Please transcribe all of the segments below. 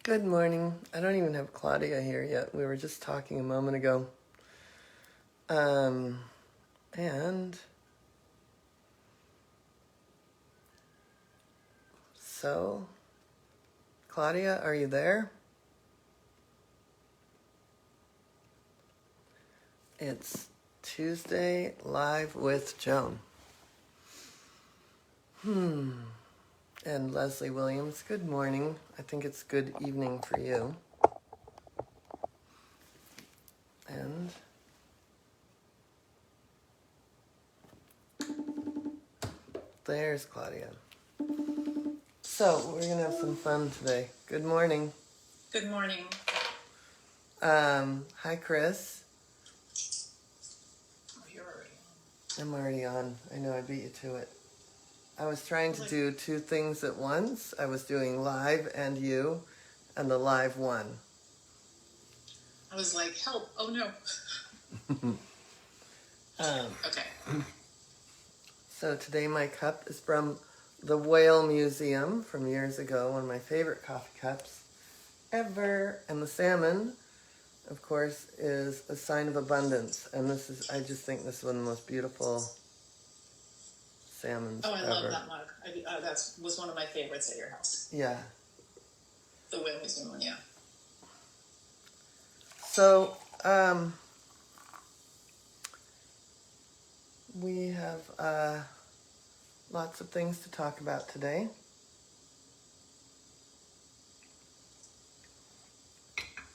Good morning. I don't even have Claudia here yet. We were just talking a moment ago. And so, Claudia, are you there? It's Tuesday Live with Joan. And Leslie Williams, good morning. I think it's good evening for you. And there's Claudia. So, we're going to have some fun today. Good morning. Good morning. Hi, Chris. Oh, you're already on. I'm already on. I know I beat you to it. I was trying to do two things at once. I was doing live and you, and the live one. I was like, help. Oh, no. Okay. So today my cup is from the Whale Museum from years ago, one of my favorite coffee cups ever. And the salmon, of course, is a sign of abundance. And this is, I just think this is one of the most beautiful salmons ever. Oh, I love that mug. That was one of my favorites at your house. Yeah. The Whale Museum one, yeah. So, we have lots of things to talk about today.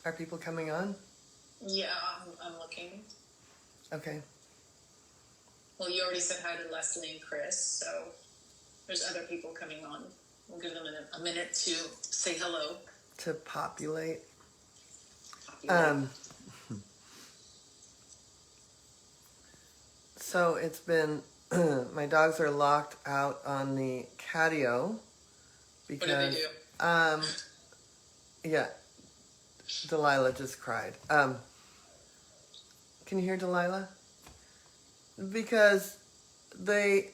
Are people coming on? Yeah, I'm looking. Okay. Well, you already said hi to Leslie and Chris, so there's other people coming on. We'll give them a minute to say hello. To populate. So it's been, my dogs are locked out on the catio because, what did they do? Yeah, Delilah just cried. Can you hear Delilah? Because they,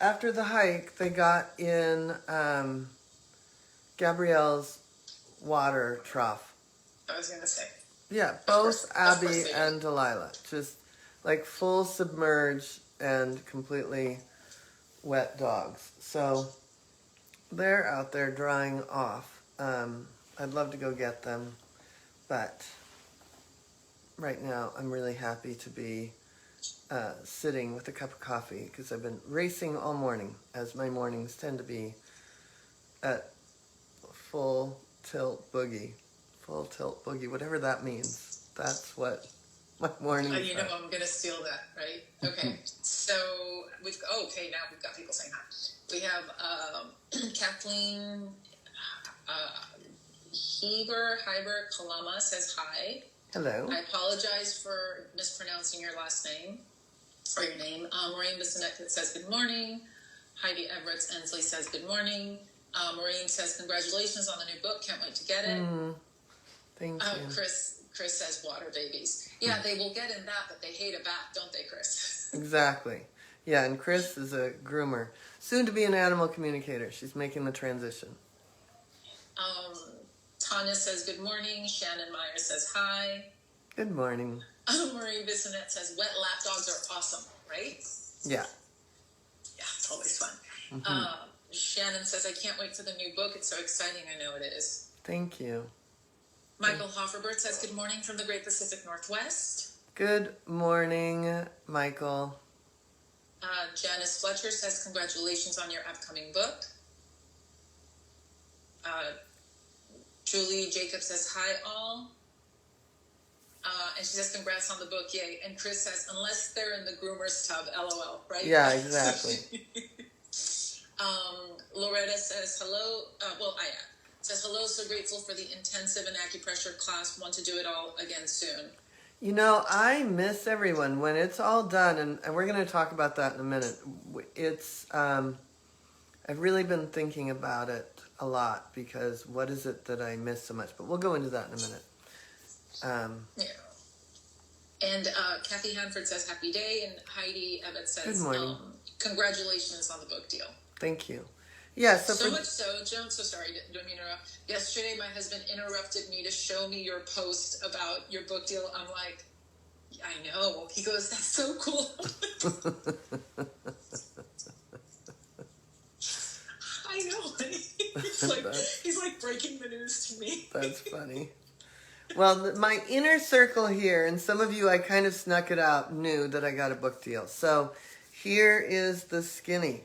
after the hike, they got in Gabrielle's water trough. I was going to say. Yeah, both Abby and Delilah. Just like full submerged and completely wet dogs. So they're out there drying off. I'd love to go get them, but right now I'm really happy to be sitting with a cup of coffee because I've been racing all morning, as my mornings tend to be at full tilt boogie, whatever that means. That's what my morning is. You know, I'm going to steal that, right? Okay. So, now we've got people saying hi. We have Kathleen Heiber Kalama says hi. Hello. I apologize for mispronouncing your last name, or your name. Maureen Bissonette says good morning. Heidi Everett Ensley says good morning. Maureen says congratulations on the new book. Can't wait to get it. Thank you. Chris says water babies. Yeah, they will get in that, but they hate a bat, don't they, Chris? Exactly. Yeah, and Chris is a groomer. Soon to be an animal communicator. She's making the transition. Tanya says good morning. Shannon Myers says hi. Good morning. Marie Bissonette says wet lap dogs are awesome, right? Yeah. Yeah, it's always fun. Shannon says, I can't wait for the new book. It's so exciting. I know it is. Thank you. Michael Hofferbert says good morning from the Great Pacific Northwest. Good morning, Michael. Janice Fletcher says congratulations on your upcoming book. Julie Jacobs says hi all. And she says congrats on the book, yay. And Chris says, unless they're in the groomer's tub, LOL, right? Yeah, exactly. Loretta says hello. Says hello, so grateful for the intensive and acupressure class. Want to do it all again soon. You know, I miss everyone when it's all done, and we're going to talk about that in a minute. It's, I've really been thinking about it a lot because what is it that I miss so much? But we'll go into that in a minute. Yeah. And Kathy Hanford says happy day, and Heidi Evans says good morning. Congratulations on the book deal. Thank you. Yeah, so much so, Joan, so sorry, don't mean to interrupt. Yesterday, my husband interrupted me to show me your post about your book deal. I'm like, I know. He goes, that's so cool. I know. He's like breaking the news to me. That's funny. Well, my inner circle here, and some of you I kind of snuck it out, knew that I got a book deal. So here is the skinny.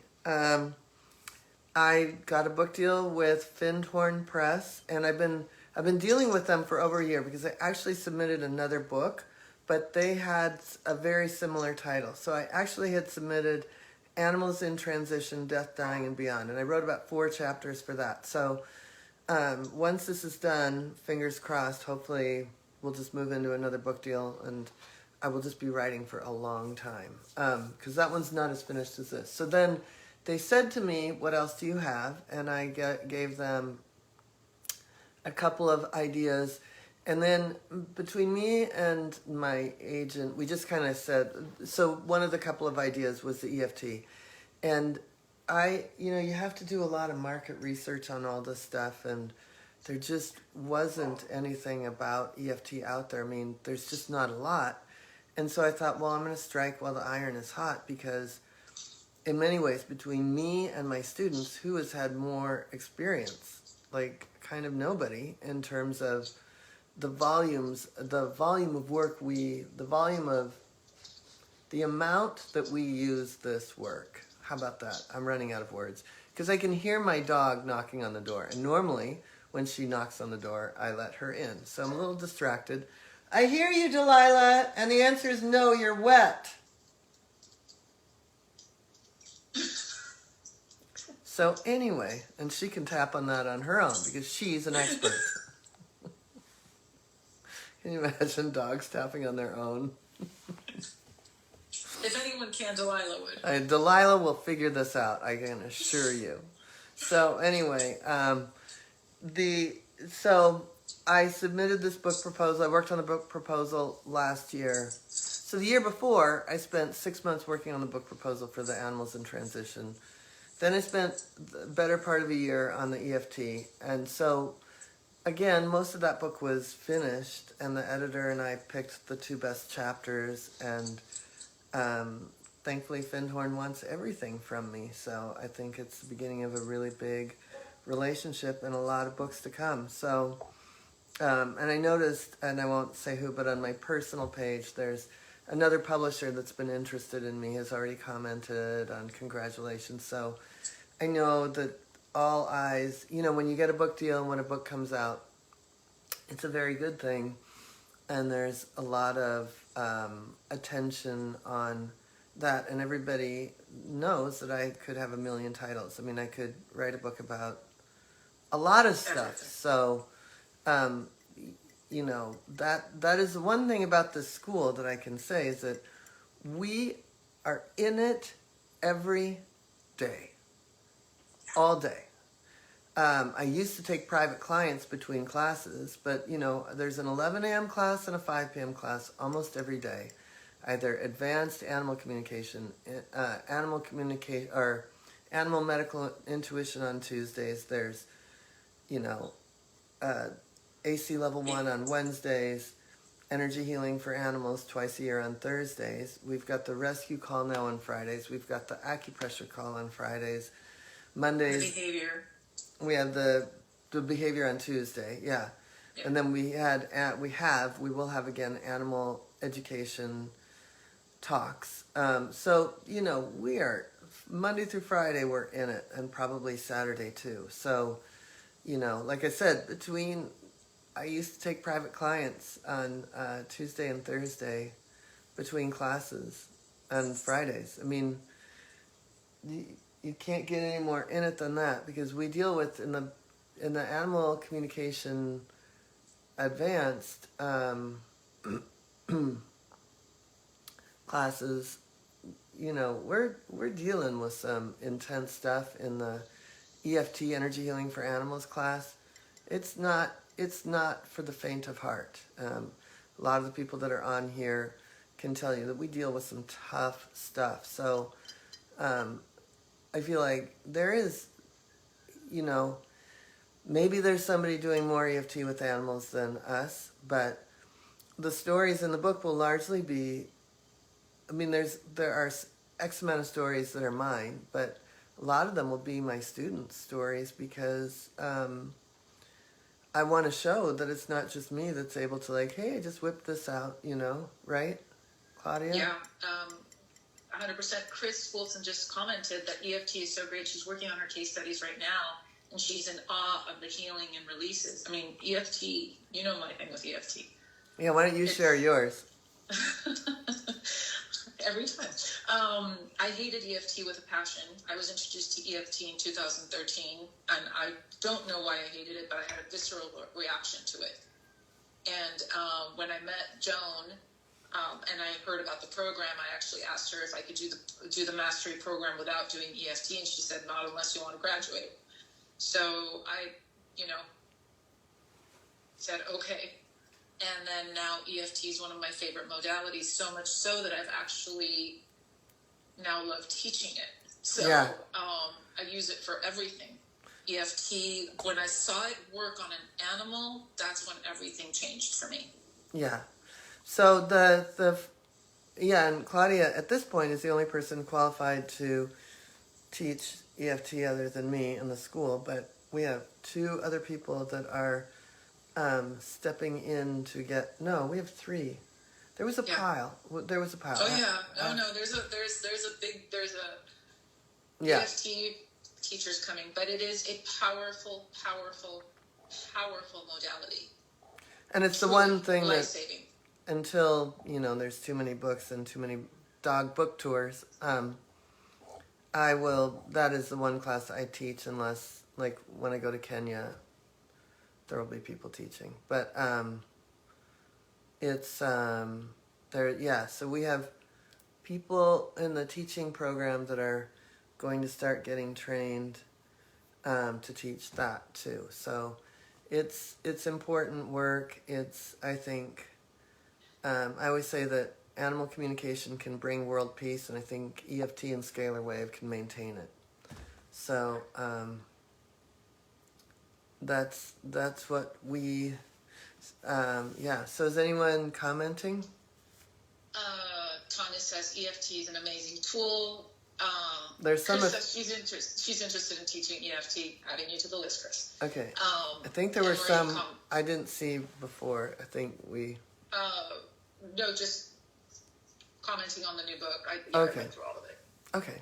I got a book deal with Findhorn Press, and I've been dealing with them for over a year because I actually submitted another book, but they had a very similar title. So I actually had submitted Animals in Transition, Death, Dying, and Beyond, and I wrote about 4 chapters for that. So once this is done, fingers crossed, hopefully we'll just move into another book deal, and I will just be writing for a long time, because that one's not as finished as this. So then they said to me, what else do you have? And I gave them a couple of ideas. And then between me and my agent, we just kind of said, so one of the couple of ideas was the EFT. And you have to do a lot of market research on all this stuff, and there just wasn't anything about EFT out there. I mean, there's just not a lot. And so I thought, well, I'm going to strike while the iron is hot, because in many ways, between me and my students, who has had more experience? Like, kind of nobody, in terms of the volume of work the amount that we use this work. How about that? I'm running out of words. Because I can hear my dog knocking on the door. And normally, when she knocks on the door, I let her in. So I'm a little distracted. I hear you, Delilah. And the answer is no, you're wet. So anyway, and she can tap on that on her own because she's an expert. Can you imagine dogs tapping on their own? If anyone can, Delilah would. Delilah will figure this out, I can assure you. So anyway, so I submitted this book proposal. I worked on the book proposal last year. So the year before, I spent 6 months working on the book proposal for the Animals in Transition. Then I spent the better part of a year on the EFT. And so, again, most of that book was finished, and the editor and I picked the 2 best chapters, and thankfully Findhorn wants everything from me. So I think it's the beginning of a really big relationship and a lot of books to come. So, and I noticed, and I won't say who, but on my personal page, there's another publisher that's been interested in me, has already commented on congratulations. So I know that all eyes, when you get a book deal and when a book comes out, it's a very good thing. And there's a lot of attention on that. And everybody knows that I could have a million titles. I mean, I could write a book about a lot of stuff. So, that is the one thing about this school that I can say, is that we are in it every day, all day. I used to take private clients between classes, but there's an 11 a.m. class and a 5 p.m. class almost every day. Either advanced animal communication, or animal medical intuition on Tuesdays. There's, AC level 1 on Wednesdays, energy healing for animals twice a year on Thursdays. We've got the rescue call now on Fridays. We've got the acupressure call on Fridays. Mondays, the behavior. We have the behavior on Tuesday, yeah. And then we will have again animal education talks. So, we are Monday through Friday, we're in it, and probably Saturday too. So, like I said, I used to take private clients on Tuesday and Thursday between classes on Fridays. I mean, you can't get any more in it than that, because we deal with, in the animal communication advanced classes, we're dealing with some intense stuff. In the EFT, energy healing for animals class, it's not for the faint of heart. A lot of the people that are on here can tell you that we deal with some tough stuff. So I feel like there is you know, maybe there's somebody doing more EFT with animals than us, but the stories in the book will largely be, I mean, there are X amount of stories that are mine, but a lot of them will be my students' stories because I want to show that it's not just me that's able to like, hey, I just whipped this out, you know, right, Claudia? Yeah, 100%. Chris Wilson just commented that EFT is so great. She's working on her case studies right now, and she's in awe of the healing and releases. I mean, EFT, you know my thing with EFT. Yeah, why don't you share yours? Every time. I hated EFT with a passion. I was introduced to EFT in 2013, and I don't know why I hated it, but I had a visceral reaction to it. And when I met Joan, and I heard about the program, I actually asked her if I could do the mastery program without doing EFT, and she said, not unless you want to graduate. So I, said, okay. And then now EFT is one of my favorite modalities, so much so that I've actually now love teaching it. So Yeah. I use it for everything. EFT, when I saw it work on an animal, that's when everything changed for me. Yeah. So and Claudia at this point is the only person qualified to teach EFT other than me in the school, but we have two other people that are stepping in to get. No, we have three. There was a pile. There was a pile. Oh yeah. No. There's a EFT teachers coming, but it is a powerful modality. And it's the one thing that life-saving. Until there's too many books and too many dog book tours, that is the one class I teach, unless like when I go to Kenya there will be people teaching, but it's there. So we have people in the teaching program that are going to start getting trained to teach that too. So it's important work. I think I always say that animal communication can bring world peace, and I think EFT and scalar wave can maintain it. So that's what we So is anyone commenting? Tanya says EFT is an amazing tool. There's some. Chris says she's interested in teaching EFT. Adding you to the list, Chris. Okay. I think there were some I didn't see before. I think we. No, just commenting on the new book. I went through all of it. Okay,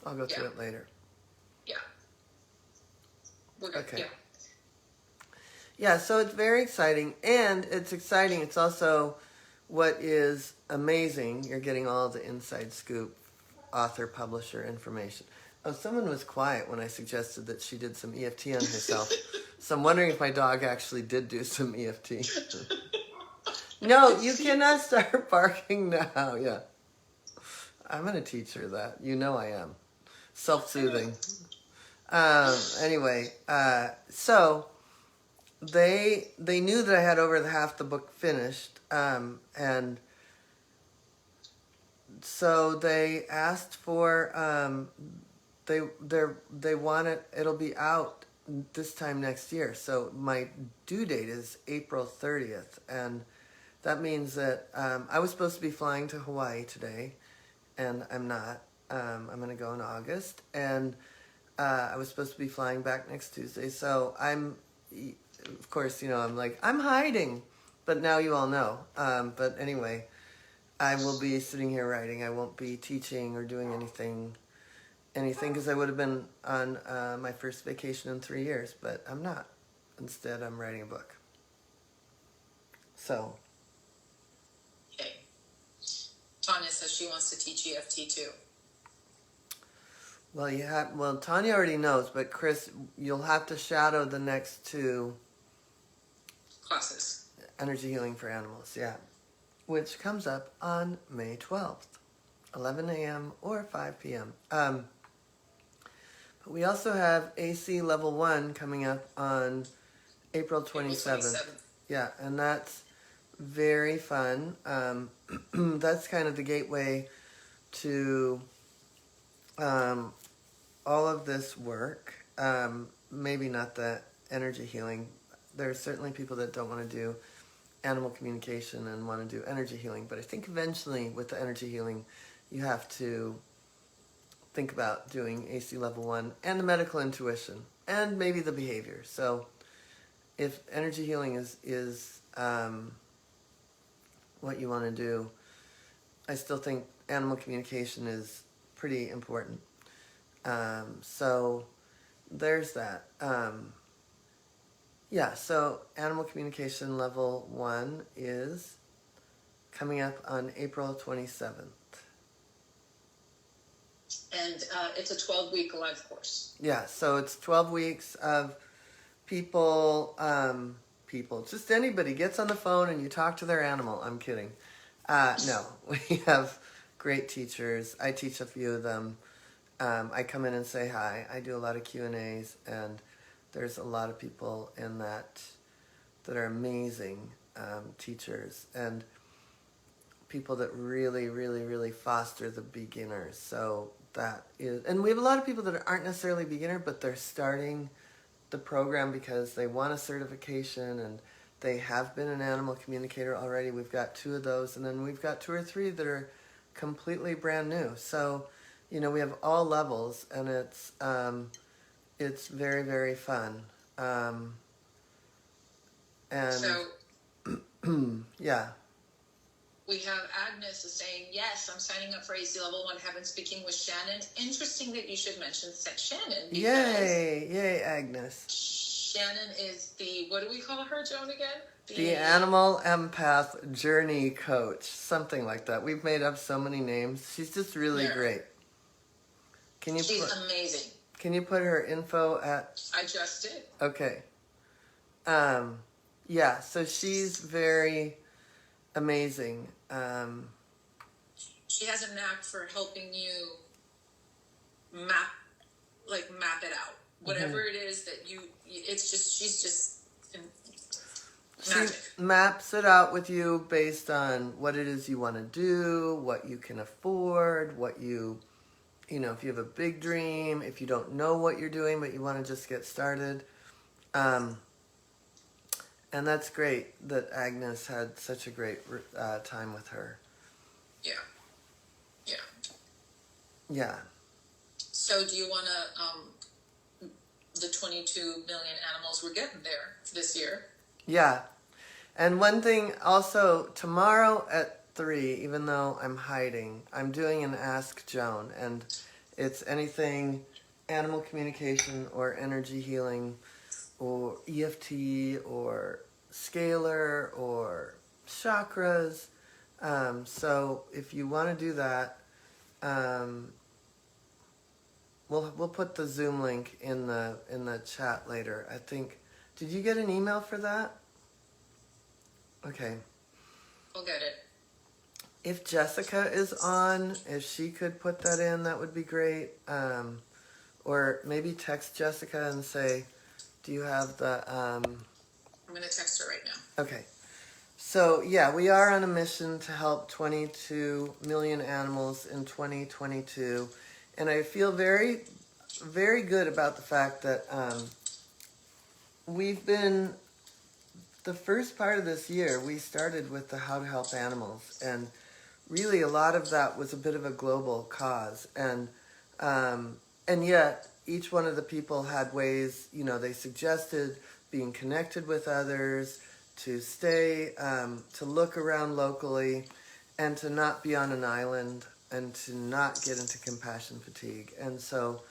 I'll go through it later. Yeah. We're good. Okay. Yeah. Yeah, so it's very exciting, and it's also what is amazing. You're getting all the inside scoop, author, publisher information. Oh, someone was quiet when I suggested that she did some EFT on herself. So I'm wondering if my dog actually did do some EFT. No, you cannot start barking now. Yeah. I'm going to teach her that. I am. Self-soothing. Anyway, so they knew that I had over half the book finished, and so they asked for they want it. It'll be out this time next year. So my due date is April 30th, and that means that I was supposed to be flying to Hawaii today, and I'm not. I'm going to go in August, and I was supposed to be flying back next Tuesday. So of course, I'm like, I'm hiding, but now you all know. But anyway, I will be sitting here writing. I won't be teaching or doing anything, because I would have been on my first vacation in 3 years, but I'm not. Instead, I'm writing a book. So. Okay. Tanya says she wants to teach EFT too. Well, Tanya already knows, but Chris, you'll have to shadow the next two classes. Energy Healing for Animals, which comes up on May 12th, 11 a.m. or 5 p.m. But we also have AC Level 1 coming up on April 27th. Yeah, and that's very fun. That's kind of the gateway to all of this work. maybe not the energy healing. There are certainly people that don't want to do animal communication and want to do energy healing, but I think eventually with the energy healing, you have to think about doing AC level 1 and the medical intuition and maybe the behavior. So if energy healing is what you want to do, I still think animal communication is pretty important. So there's that. Yeah, so animal communication level 1 is coming up on April 27th. And it's a 12-week live course. Yeah, so it's 12 weeks of people, just anybody gets on the phone and you talk to their animal. I'm kidding. No, we have great teachers. I teach a few of them. I come in and say hi. I do a lot of Q&As, and there's a lot of people in that are amazing teachers and people that really, really, really foster the beginners. So that is, and we have a lot of people that aren't necessarily beginner, but they're starting the program because they want a certification and they have been an animal communicator already. We've got 2 of those, and then we've got 2 or 3 that are completely brand new. So, you know, we have all levels, and it's very, very fun. And So yeah. we have Agnes is saying, yes, I'm signing up for AC Level 1, having speaking with Shannon. Interesting that you should mention Shannon. Yay, Agnes. Shannon is the, what do we call her, Joan, again? The Animal Empath Journey Coach, something like that. We've made up so many names. She's just really great. She's amazing. Can you put her info at... I just did. Okay. Yeah, so she's very amazing. She has a knack for helping you map it out. Whatever it is that she's just magic. She maps it out with you based on what it is you want to do, what you can afford, what you know, if you have a big dream, if you don't know what you're doing, but you want to just get started. And that's great that Agnes had such a great time with her. Yeah. Yeah. Yeah. So do you want to, the 22 million animals, we're getting there this year. Yeah. And one thing also, tomorrow at 3, even though I'm hiding, I'm doing an Ask Joan, and it's anything animal communication or energy healing or EFT or scalar or chakras. So if you want to do that, we'll put the Zoom link in the chat later. I think. Did you get an email for that? Okay. We'll get it. If Jessica is on, if she could put that in, that would be great. Or maybe text Jessica and say, do you have the... I'm going to text her right now. Okay. So, yeah, we are on a mission to help 22 million animals in 2022. And I feel very, very good about the fact that we've been... The first part of this year, we started with the How to Help Animals. And really, a lot of that was a bit of a global cause. And yet, each one of the people had ways, you know, they suggested being connected with others, to stay, to look around locally, and to not be on an island, and to not get into compassion fatigue. And so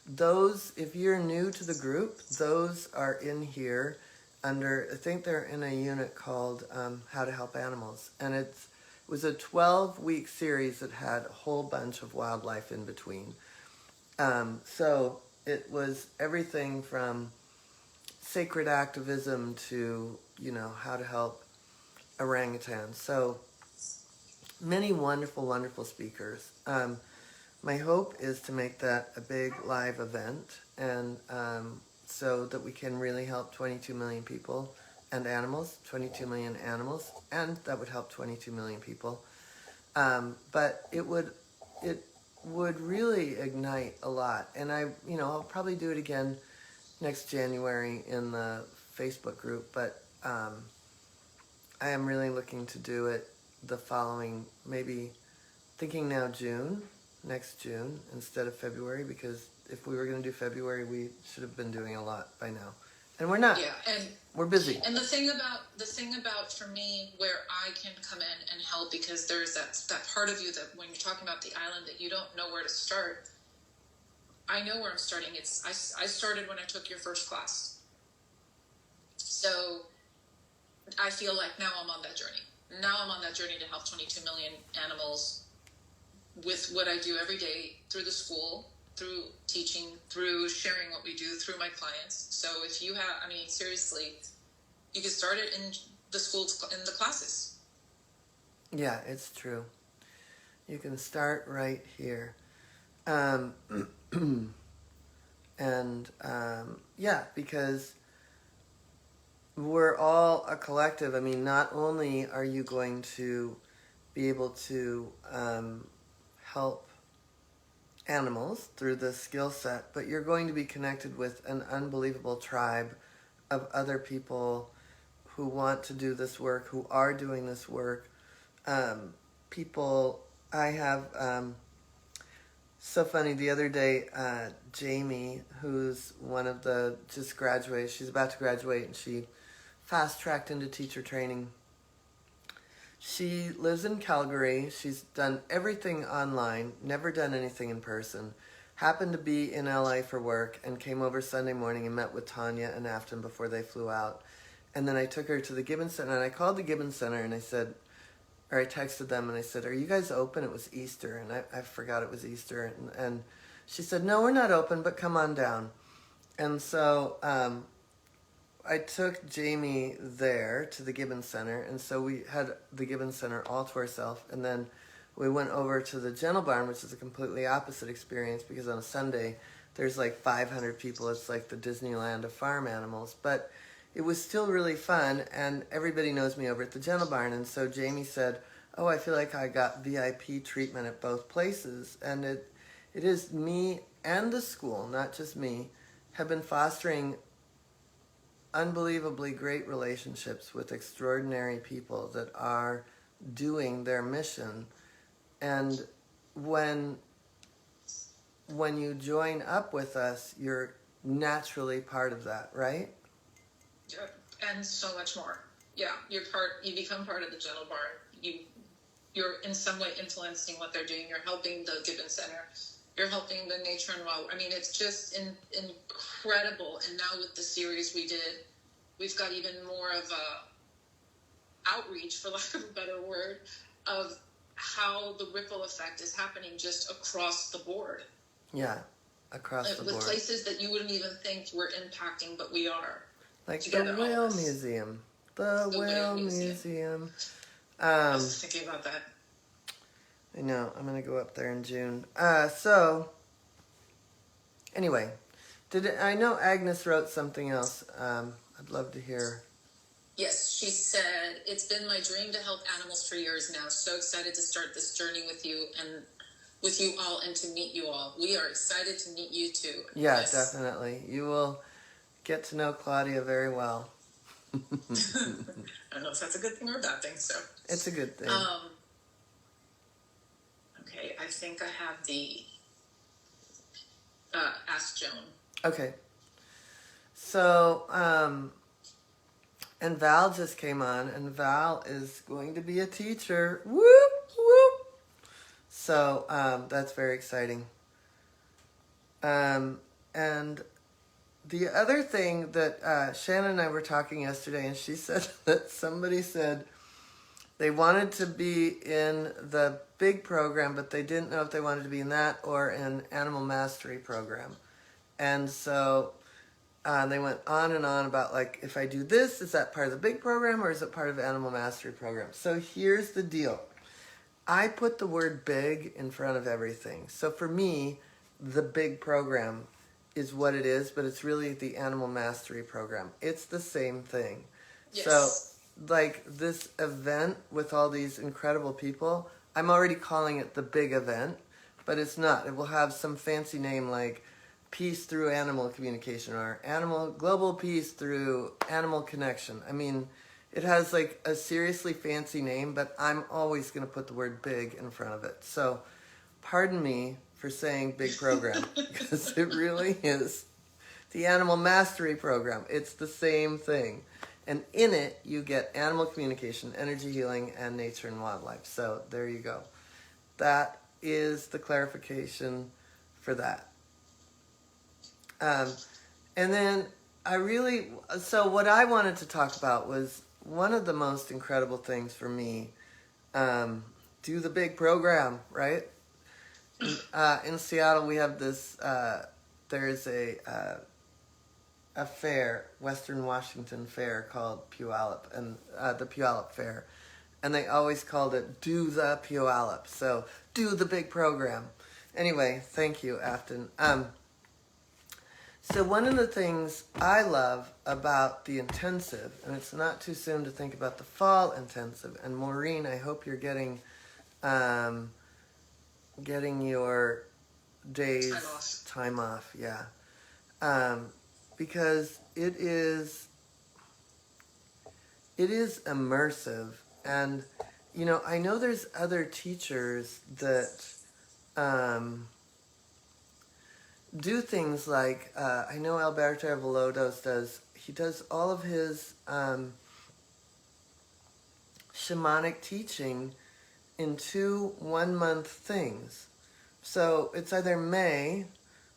those, if you're new to the group, those are in here under, I think they're in a unit called How to Help Animals. And it was a 12-week series that had a whole bunch of wildlife in between. So it was everything from sacred activism to, you know, how to help orangutans. So many wonderful, wonderful speakers. My hope is to make that a big live event, and so that we can really help 22 million people and animals, 22 million animals, and that would help 22 million people. But it would really ignite a lot. And I'll probably do it again next January in the Facebook group, but I am really looking to do it the following, maybe thinking now next June instead of February, because if we were going to do February, we should have been doing a lot by now, and we're not. Yeah, and we're busy. And the thing about for me where I can come in and help, because there's that part of you that when you're talking about the island that you don't know where to start. I know where I'm starting. I started when I took your first class. So I feel like now I'm on that journey. Now I'm on that journey to help 22 million animals with what I do every day through the school, through teaching, through sharing what we do, through my clients. So if you have, I mean, seriously, you can start it in the schools, in the classes. Yeah, it's true. You can start right here. And yeah, because we're all a collective. I mean, not only are you going to be able to help animals through the skill set, but you're going to be connected with an unbelievable tribe of other people who want to do this work, who are doing this work. People, I have, so funny, the other day, Jamie, who's one of the, just graduated, she's about to graduate, and she fast-tracked into teacher training. She lives in Calgary. She's done everything online, never done anything in person. Happened to be in LA for work and came over Sunday morning and met with Tanya and Afton before they flew out. And then I took her to the Gibbons Center, and I called the Gibbons Center and I said, or I texted them and I said, "Are you guys open?" It was Easter, and I forgot it was Easter. And she said, "No, we're not open, but come on down." And so I took Jamie there to the Gibbons Center, and so we had the Gibbons Center all to ourselves. And then we went over to the Gentle Barn, which is a completely opposite experience, because on a Sunday there's like 500 people. It's like the Disneyland of farm animals. But it was still really fun, and everybody knows me over at the Gentle Barn. And so Jamie said, "Oh, I feel like I got VIP treatment at both places." And it is me and the school, not just me, have been fostering unbelievably great relationships with extraordinary people that are doing their mission. And when you join up with us, you're naturally part of that, right? Yeah, and so much more. Yeah, you become part of the Gentle Barn. You're in some way influencing what they're doing. You're helping the Gibbons Center. You're helping the Nature and Wild. I mean, it's just incredible. And now with the series we did, we've got even more of a outreach, for lack of a better word, of how the ripple effect is happening just across the board. Yeah, across the board. With places that you wouldn't even think we're impacting, but we are. Like the Whale Museum. The Whale Museum. I was thinking about that. I know. I'm going to go up there in June. So, anyway, I know Agnes wrote something else. I'd love to hear. Yes, she said, "It's been my dream to help animals for years now. So excited to start this journey with you all and to meet you all. We are excited to meet you too." Yeah, yes. Definitely. You will get to know Claudia very well. I don't know if that's a good thing or a bad thing. So it's a good thing. Okay, I think I have the Ask Joan. Okay. So, and Val just came on, and Val is going to be a teacher. Whoop, whoop. So, that's very exciting. And the other thing that Shannon and I were talking yesterday, and she said that somebody said they wanted to be in the big program, but they didn't know if they wanted to be in that or in Animal Mastery program. And so they went on and on about, like, if I do this, is that part of the big program or is it part of the Animal Mastery program? So here's the deal. I put the word big in front of everything. So for me, the big program is what it is, but it's really the Animal Mastery program. It's the same thing. Yes. So, like, this event with all these incredible people, I'm already calling it the big event, but it's not. It will have some fancy name like peace through animal communication, or global peace through animal connection. I mean, it has like a seriously fancy name, but I'm always going to put the word big in front of it. So pardon me for saying big program, because it really is the Animal Mastery Program. It's the same thing. And in it, you get animal communication, energy healing, and nature and wildlife. So there you go. That is the clarification for that. And then so what I wanted to talk about was one of the most incredible things for me. Do the big program, right? In Seattle, we have this, there's a fair, Western Washington fair called Puyallup, and the Puyallup Fair. And they always called it Do the Puyallup. So, do the big program. Anyway, thank you, Afton. So one of the things I love about the intensive, and it's not too soon to think about the fall intensive, and Maureen, I hope you're getting your days time off, yeah. Because it is immersive, and you know, I know there's other teachers that do things like, I know Alberto Velodos does all of his shamanic teaching in 2 1-month things. So it's either May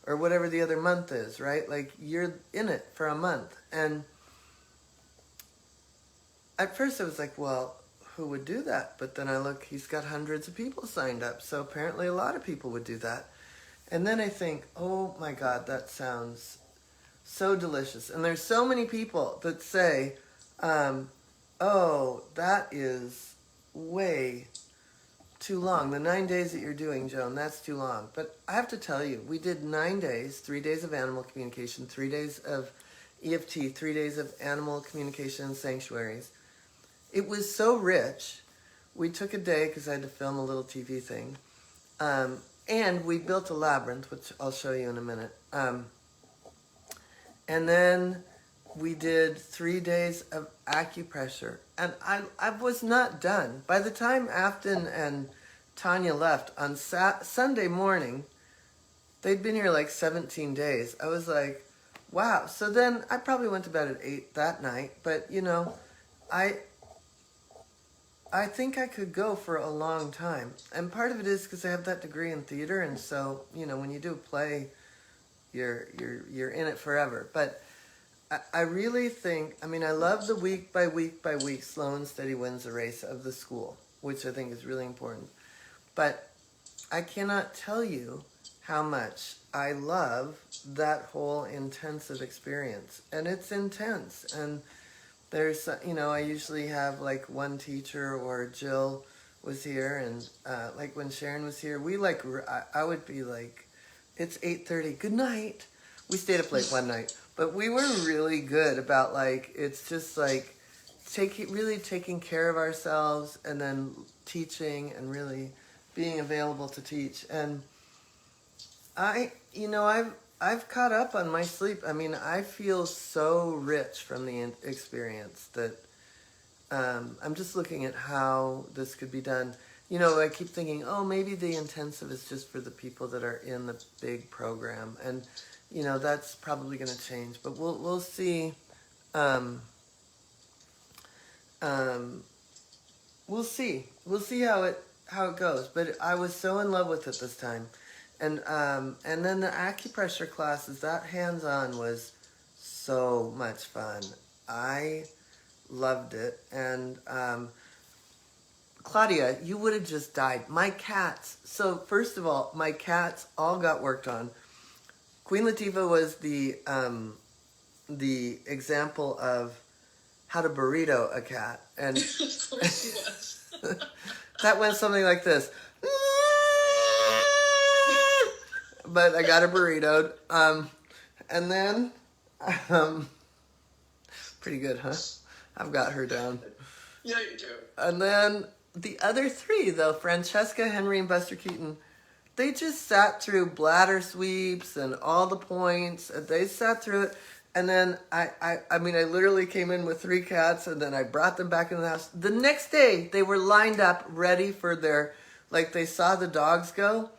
or whatever the other month is, right? Like, you're in it for a month. And at first I was like, well, who would do that? But then I look, he's got hundreds of people signed up. So apparently a lot of people would do that. And then I think, oh my God, that sounds so delicious. And there's so many people that say, oh, that is way too long. The 9 days that you're doing, Joan, that's too long. But I have to tell you, we did 9 days, 3 days of animal communication, 3 days of EFT, 3 days of animal communication in sanctuaries. It was so rich. We took a day because I had to film a little TV thing. And we built a labyrinth, which I'll show you in a minute. And then we did 3 days of acupressure. And I was not done. By the time Afton and Tanya left on Sunday morning, they'd been here like 17 days. I was like, wow. So then I probably went to bed at 8 that night. But, you know, I think I could go for a long time. And part of it is because I have that degree in theater, and so, you know, when you do a play, you're in it forever. But I really think, I mean, I love the week by week by week, slow and steady wins the race of the school, which I think is really important. But I cannot tell you how much I love that whole intensive experience. And it's intense. And there's, you know, I usually have like one teacher, or Jill was here, and like when Sharon was here, we like, I would be like, it's 8:30, good night. We stayed up late one night, but we were really good about like, it's just like really taking care of ourselves, and then teaching, and really being available to teach. And I've caught up on my sleep. I mean, I feel so rich from the experience that I'm just looking at how this could be done. You know, I keep thinking, oh, maybe the intensive is just for the people that are in the big program. And, you know, that's probably going to change. But we'll see. We'll see. We'll see how it goes. But I was so in love with it this time. And then the acupressure classes, that hands-on was so much fun. I loved it. And Claudia, you would have just died. My cats. So first of all, my cats all got worked on. Queen Latifah was the example of how to burrito a cat, and Of course she was. that went something like this. But I got her burritoed. And then, pretty good, huh? I've got her down. Yeah, you do. And then the other three, though, Francesca, Henry, and Buster Keaton, they just sat through bladder sweeps and all the points. And they sat through it. And then I mean, I literally came in with 3 cats, and then I brought them back into the house. The next day, they were lined up ready for their, like, they saw the dogs go,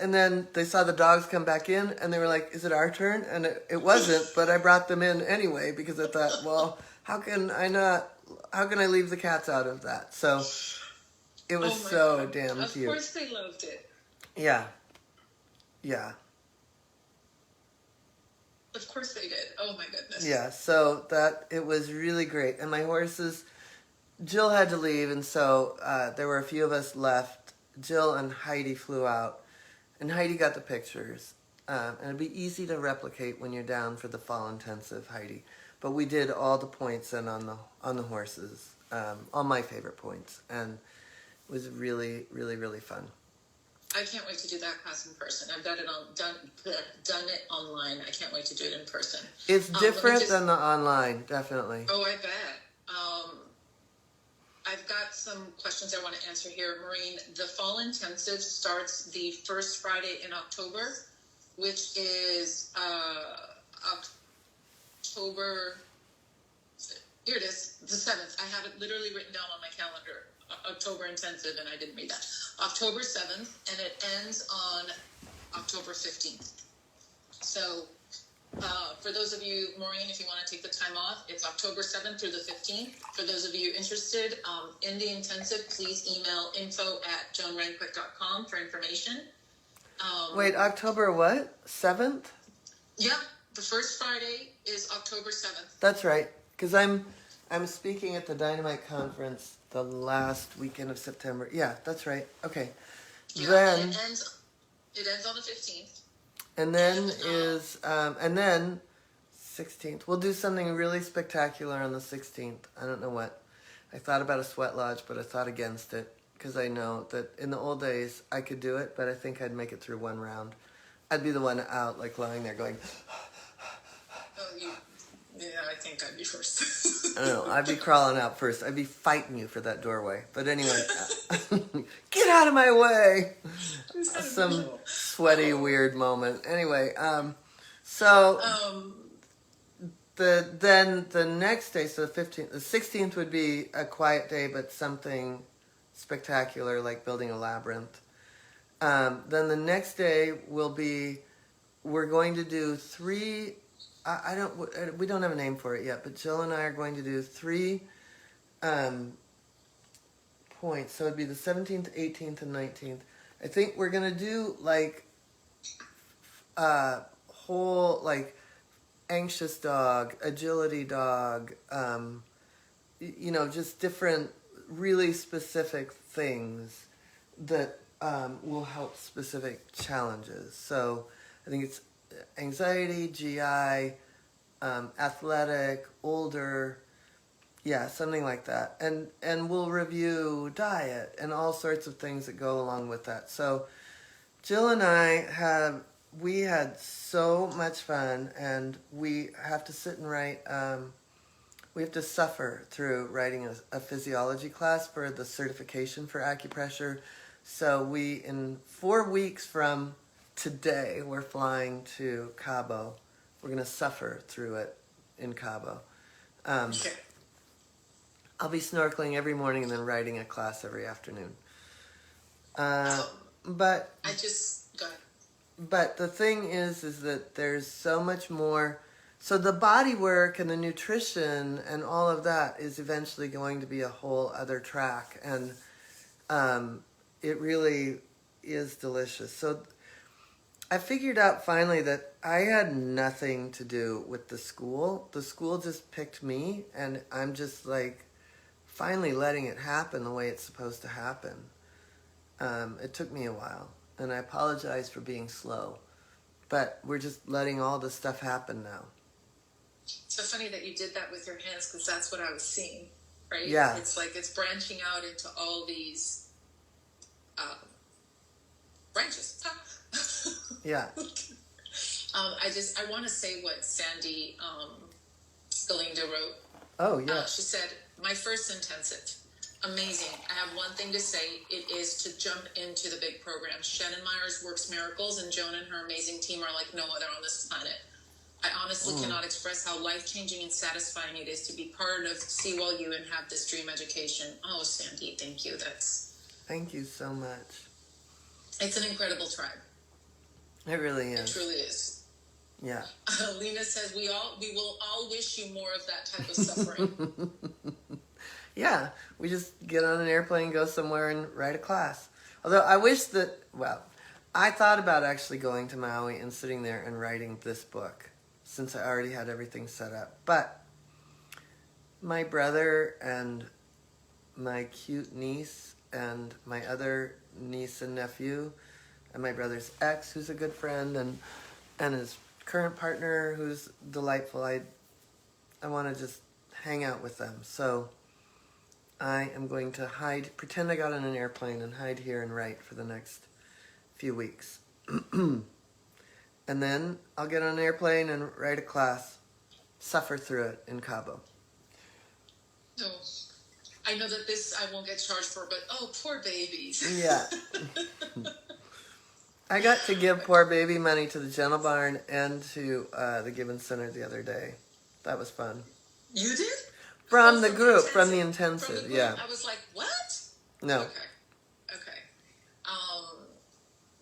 and then they saw the dogs come back in, and they were like, is it our turn? And it wasn't, but I brought them in anyway, because I thought, well, how can I leave the cats out of that? So it was so God. damn Of cute. course they loved it. Yeah. Yeah. Of course they did. Oh my goodness. Yeah, so it was really great. And my horses, Jill had to leave, and so there were a few of us left. Jill and Heidi flew out, and Heidi got the pictures. And it'd be easy to replicate when you're down for the fall intensive, Heidi. But we did all the points and on the horses, all my favorite points, and it was really, really, really fun. I can't wait to do that class in person. I've done it online. I can't wait to do it in person. It's different than the online, definitely. Oh, I bet. I've got some questions I want to answer here. Maureen, the fall intensive starts the first Friday in October, which is October, here it is, the 7th. I have it literally written down on my calendar. October intensive, and I didn't read that. October 7th, and it ends on October 15th. So, for those of you, Maureen, if you want to take the time off, it's October 7th through the 15th. For those of you interested in the intensive, please email info@joanranquet.com for information. Wait, October what? 7th? Yeah, the first Friday is October 7th. That's right, because I'm speaking at the Dynamite Conference the last weekend of September. Yeah, that's right. Okay. Yeah, then and it ends on the 15th. And then and then 16th. We'll do something really spectacular on the 16th. I don't know what. I thought about a sweat lodge, but I thought against it because I know that in the old days I could do it, but I think I'd make it through one round. I'd be the one out, like lying there going. Yeah, I think I'd be first. I don't know. I'd be crawling out first. I'd be fighting you for that doorway. But anyway, get out of my way. Some sweaty, weird moment. Anyway, the next day, so the 15th, the 16th would be a quiet day, but something spectacular like building a labyrinth. Then the next day will be, we're going to do 3. We don't have a name for it yet, but Jill and I are going to do 3 points. So it'd be the 17th, 18th, and 19th. I think we're going to do like whole, like anxious dog, agility dog, just different really specific things that will help specific challenges. So I think it's anxiety, GI, athletic, older, something like that. And we'll review diet and all sorts of things that go along with that. So Jill and I we had so much fun, and we have to sit and write, we have to suffer through writing a physiology class for the certification for acupressure. So in 4 weeks from today, we're flying to Cabo. We're going to suffer through it in Cabo. Okay. I'll be snorkeling every morning and then writing a class every afternoon. But Go ahead. But the thing is that there's so much more. So the body work and the nutrition and all of that is eventually going to be a whole other track. And it really is delicious. So I figured out finally that I had nothing to do with the school. The school just picked me, and I'm just like finally letting it happen the way it's supposed to happen. It took me a while, and I apologize for being slow, but we're just letting all this stuff happen now. So funny that you did that with your hands, because that's what I was seeing, right? Yeah. It's like it's branching out into all these branches. Yeah. I want to say what Sandy Galindo wrote. Oh, yeah. She said, my first intensive. Amazing. I have one thing to say. It is to jump into the big program. Shannon Myers works miracles, and Joan and her amazing team are like no other on this planet. I honestly cannot express how life-changing and satisfying it is to be part of CWALU and have this dream education. Oh, Sandy, thank you. Thank you so much. It's an incredible tribe. It really is. It truly is. Yeah. Lena says we will all wish you more of that type of suffering. Yeah, we just get on an airplane, go somewhere, and write a class. Although I wish that, well, I thought about actually going to Maui and sitting there and writing this book, since I already had everything set up. But my brother and my cute niece and my other niece and nephew and my brother's ex, who's a good friend, and his current partner, who's delightful, I want to just hang out with them. So I am going to pretend I got on an airplane and hide here and write for the next few weeks. And then I'll get on an airplane and write a class, suffer through it in Cabo. No. I know that this I won't get charged for, but oh, poor babies. Yeah. I got to give poor baby money to the Gentle Barn and to the Gibbons Center the other day. That was fun. You did? From the group, from the intensive, yeah. I was like, what? No. Okay.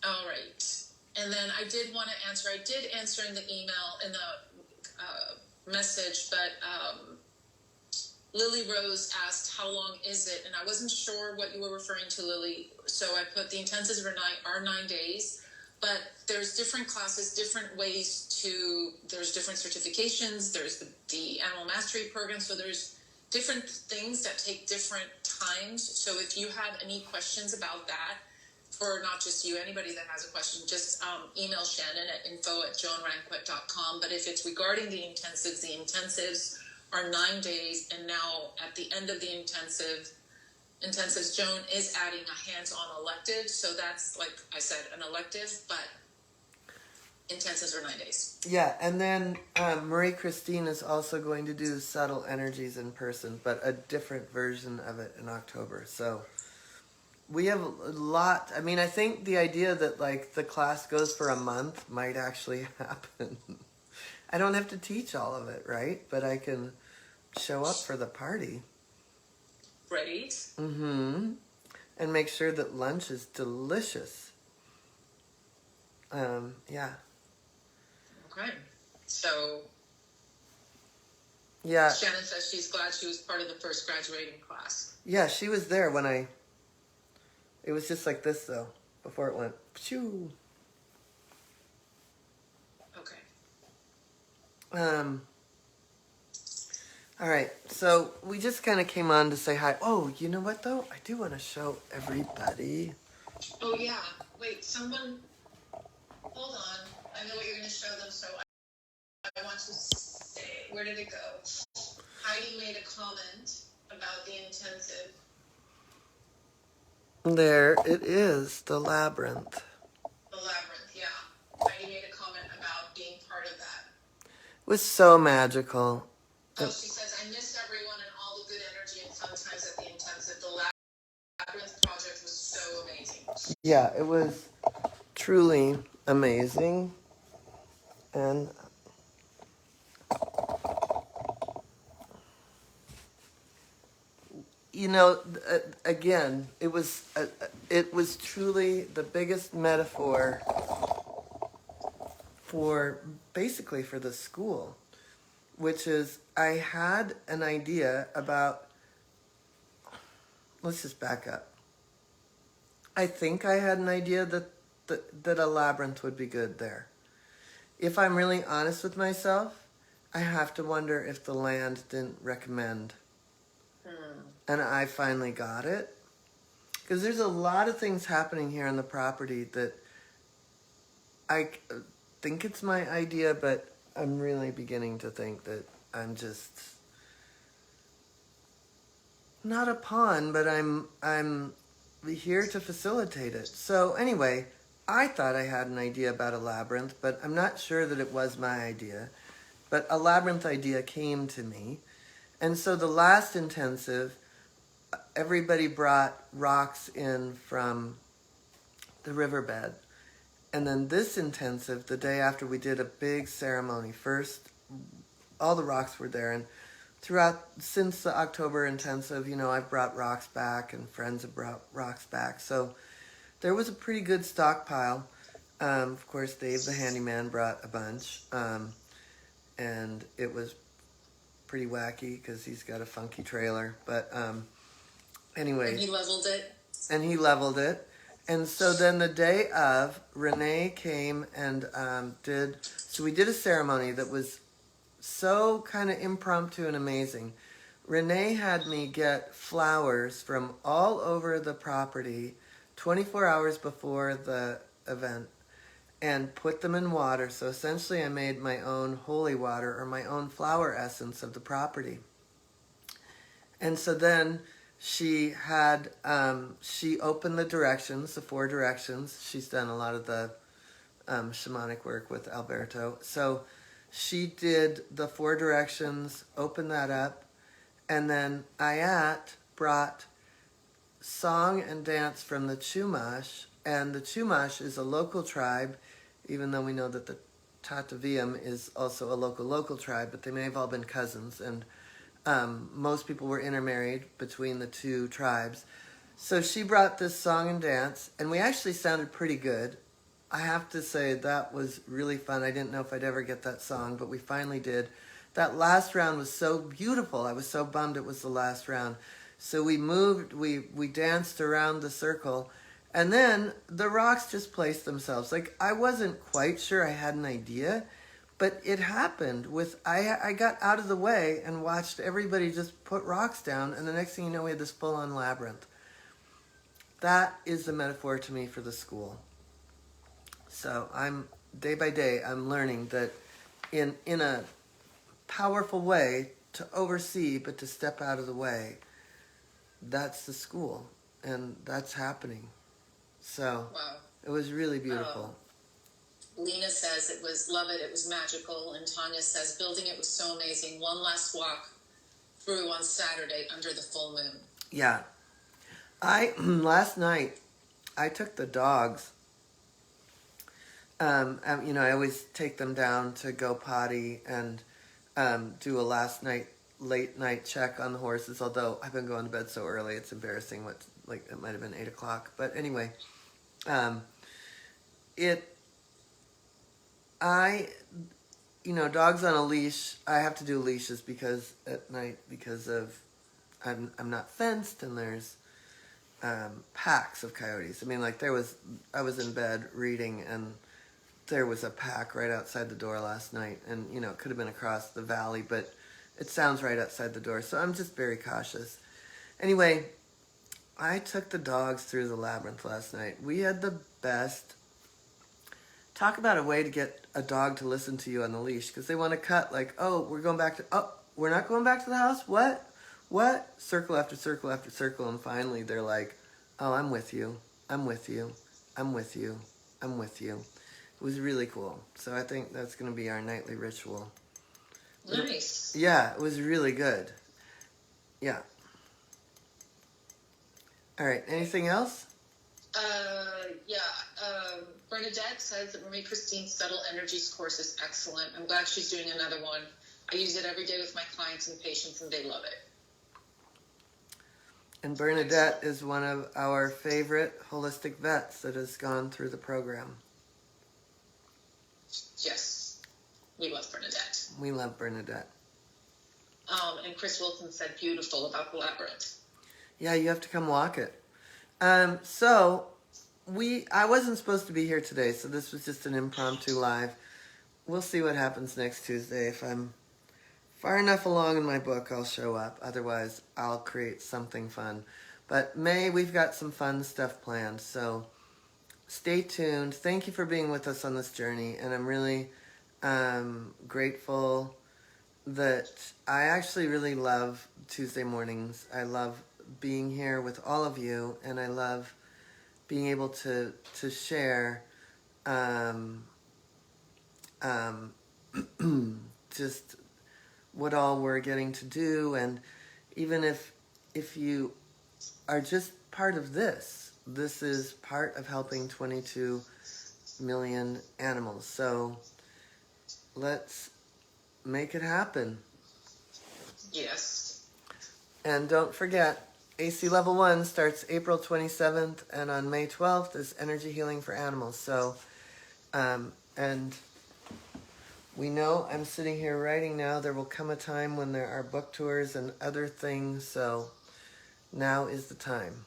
All right. And then I did want to answer. I did answer in the email, in the message, but Lily Rose asked, how long is it? And I wasn't sure what you were referring to, Lily. So I put the intensives are 9 days. But there's different classes, different ways there's different certifications, there's the animal mastery program, so there's different things that take different times. So if you have any questions about that, for not just you, anybody that has a question, just email Shannon at info@joanranquet.com. But if it's regarding the intensives are 9 days, and now at the end of the intensives, Joan is adding a hands-on elective, so that's, like I said, an elective, but intensives are 9 days. Yeah, and then Marie Christine is also going to do subtle energies in person, but a different version of it in October. So we have a lot. I mean, I think the idea that like the class goes for a month might actually happen. I don't have to teach all of it, right? But I can show up for the party. Right. Mm-hmm. And make sure that lunch is delicious. Yeah. Okay. So, yeah. Shannon says she's glad she was part of the first graduating class. Yeah, she was there when it was just like this though, before it went pshoo. Okay. All right, so we just kind of came on to say hi. Oh, you know what though? I do want to show everybody. Oh yeah. Wait, someone. Hold on. I know what you're going to show them, so I want to say, where did it go? Heidi made a comment about the intensive. There it is, the Labyrinth. The Labyrinth, yeah. Heidi made a comment about being part of that. It was so magical. Oh, she says, I miss everyone and all the good energy and fun times at the intensive. The Labyrinth project was so amazing. Yeah, it was truly amazing. And you know, again, it was truly the biggest metaphor for basically for the school, which is I had an idea about. Let's just back up. I think I had an idea that a labyrinth would be good there. If I'm really honest with myself, I have to wonder if the land didn't recommend. And I finally got it. Because there's a lot of things happening here on the property that I think it's my idea, but I'm really beginning to think that I'm just not a pawn, but I'm here to facilitate it. So anyway, I thought I had an idea about a labyrinth, but I'm not sure that it was my idea. But a labyrinth idea came to me. And so the last intensive, everybody brought rocks in from the riverbed. And then this intensive, the day after, we did a big ceremony. First, all the rocks were there, and throughout, since the October intensive, I've brought rocks back, and friends have brought rocks back. So there was a pretty good stockpile. Of course, Dave the handyman brought a bunch, and it was pretty wacky because he's got a funky trailer. But anyway. And he leveled it. And he leveled it. And so then the day of, Renee came and so we did a ceremony that was so kind of impromptu and amazing. Renee had me get flowers from all over the property 24 hours before the event and put them in water. So essentially I made my own holy water, or my own flower essence of the property. And so then she had, she opened the directions, the 4 directions. She's done a lot of the shamanic work with Alberto. So she did the 4 directions, opened that up, and then Ayat brought song and dance from the Chumash. And the Chumash is a local tribe, even though we know that the Tataviam is also a local tribe, but they may have all been cousins. And most people were intermarried between the 2 tribes. So she brought this song and dance, and we actually sounded pretty good. I have to say that was really fun. I didn't know if I'd ever get that song, but we finally did. That last round was so beautiful. I was so bummed it was the last round. So we moved, we danced around the circle, and then the rocks just placed themselves. Like, I wasn't quite sure, I had an idea, but it happened. I got out of the way and watched everybody just put rocks down, and the next thing you know, we had this full-on labyrinth. That is the metaphor to me for the school. So day by day, I'm learning that in a powerful way to oversee, but to step out of the way, that's the school, and that's happening. So wow. It was really beautiful. Lena says it was, love it was magical, and Tanya says building it was so amazing. One last walk through on Saturday under the full moon. Yeah. Last night, I took the dogs. I always take them down to go potty and do a late night check on the horses, although I've been going to bed so early, it's embarrassing. It might have been 8 o'clock. But anyway, dogs on a leash, I have to do leashes because at night, because of, I'm not fenced, and there's packs of coyotes. I mean, I was in bed reading, and there was a pack right outside the door last night, and it could have been across the valley, but it sounds right outside the door, so I'm just very cautious. Anyway, I took the dogs through the labyrinth last night. We had the best. Talk about a way to get a dog to listen to you on the leash, because they want to cut, we're not going back to the house? What? Circle after circle after circle, and finally they're like, oh, I'm with you. I'm with you. I'm with you. I'm with you. It was really cool. So I think that's going to be our nightly ritual. Nice. Yeah, it was really good. Yeah. All right, anything else? Bernadette says that Marie Christine's Subtle Energies course is excellent. I'm glad she's doing another one. I use it every day with my clients and patients, and they love it. And Bernadette is one of our favorite holistic vets that has gone through the program. Yes, we love Bernadette. We love Bernadette. And Chris Wilson said beautiful about the labyrinth. Yeah, you have to come walk it. I wasn't supposed to be here today, so this was just an impromptu live. We'll see what happens next Tuesday. If I'm far enough along in my book, I'll show up. Otherwise, I'll create something fun. But May, we've got some fun stuff planned, so stay tuned. Thank you for being with us on this journey, and I'm really grateful that I actually really love Tuesday mornings. I love being here with all of you, and I love being able to share just what all we're getting to do. And even if you are just part of this. This is part of helping 22 million animals. So let's make it happen. Yes. And don't forget, AC Level 1 starts April 27th, and on May 12th is Energy Healing for Animals. So, and we know I'm sitting here writing now. There will come a time when there are book tours and other things, so now is the time.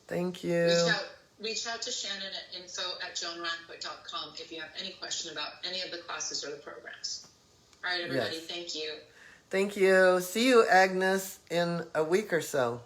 Thank you. Reach out to Shannon at info@joanranquet.com if you have any question about any of the classes or the programs. All right, everybody. Yes. Thank you. Thank you. See you, Agnes, in a week or so.